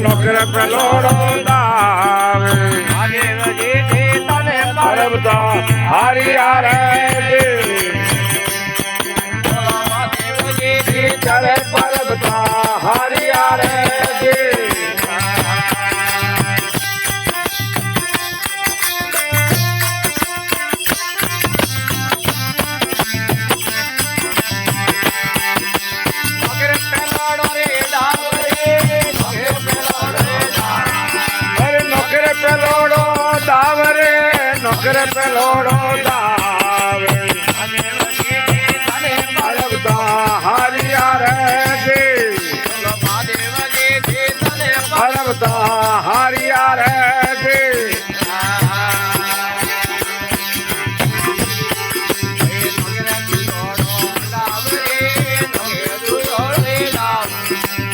નોકરે પેલોડો દાવે પરબતા હારી હારે ચલે પરબતા હારી હારે નોકરે પેલોડો દાવે પરબતા હારી હારે પરબતા હારી હારે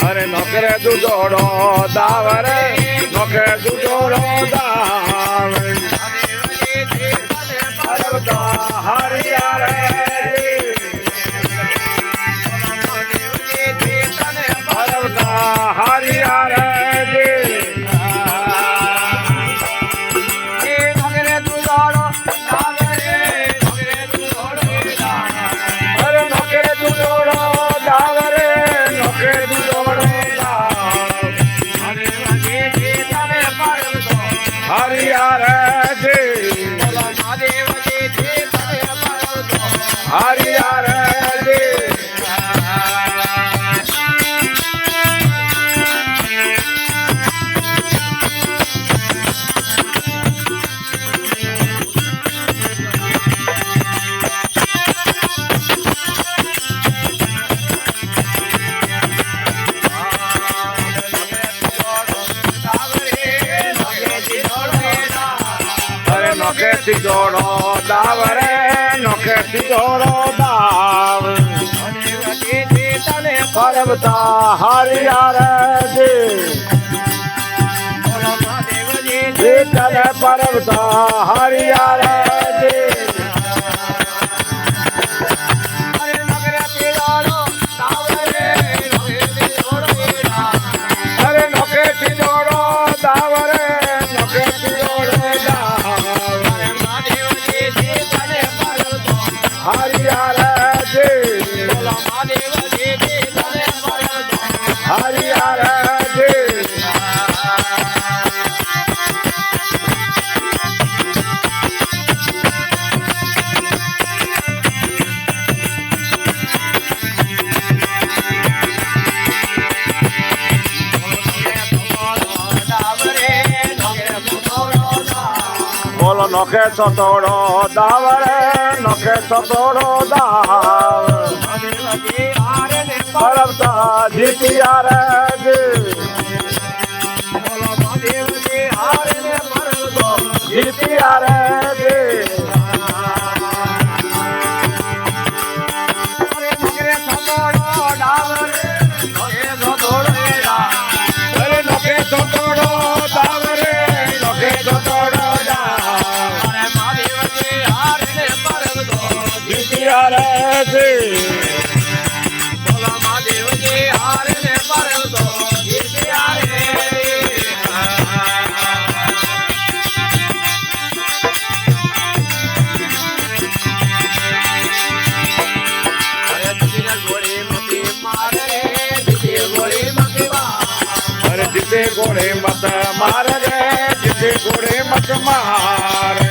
અરે નોકરે દૂધોડો દાવરે નોકરે દૂધોડો દાવે હારી હારે હારી હારે હારી હારે નોકેથી જોડો દાવરે નોકેથી જોડો દાવ પરબતા હારી હારે ચલે પરબતા હારી હારે અરે નોકેથી જોડો દાવરે નોકેથી જોડો હારી હારે હારી હારે બોલો નોખે સતોડો દાવરે નોખે સતોડો દાવ પરબતા જીતિયા રે જીતિયા રે નોખે સતોડો દાવરે નોખે સતોડો બોલા મહાદેવજી હારે ને પરબતો જીત્યા રે જીતે ઘોડે મત મારે રે જીતે ઘોડે મત મારે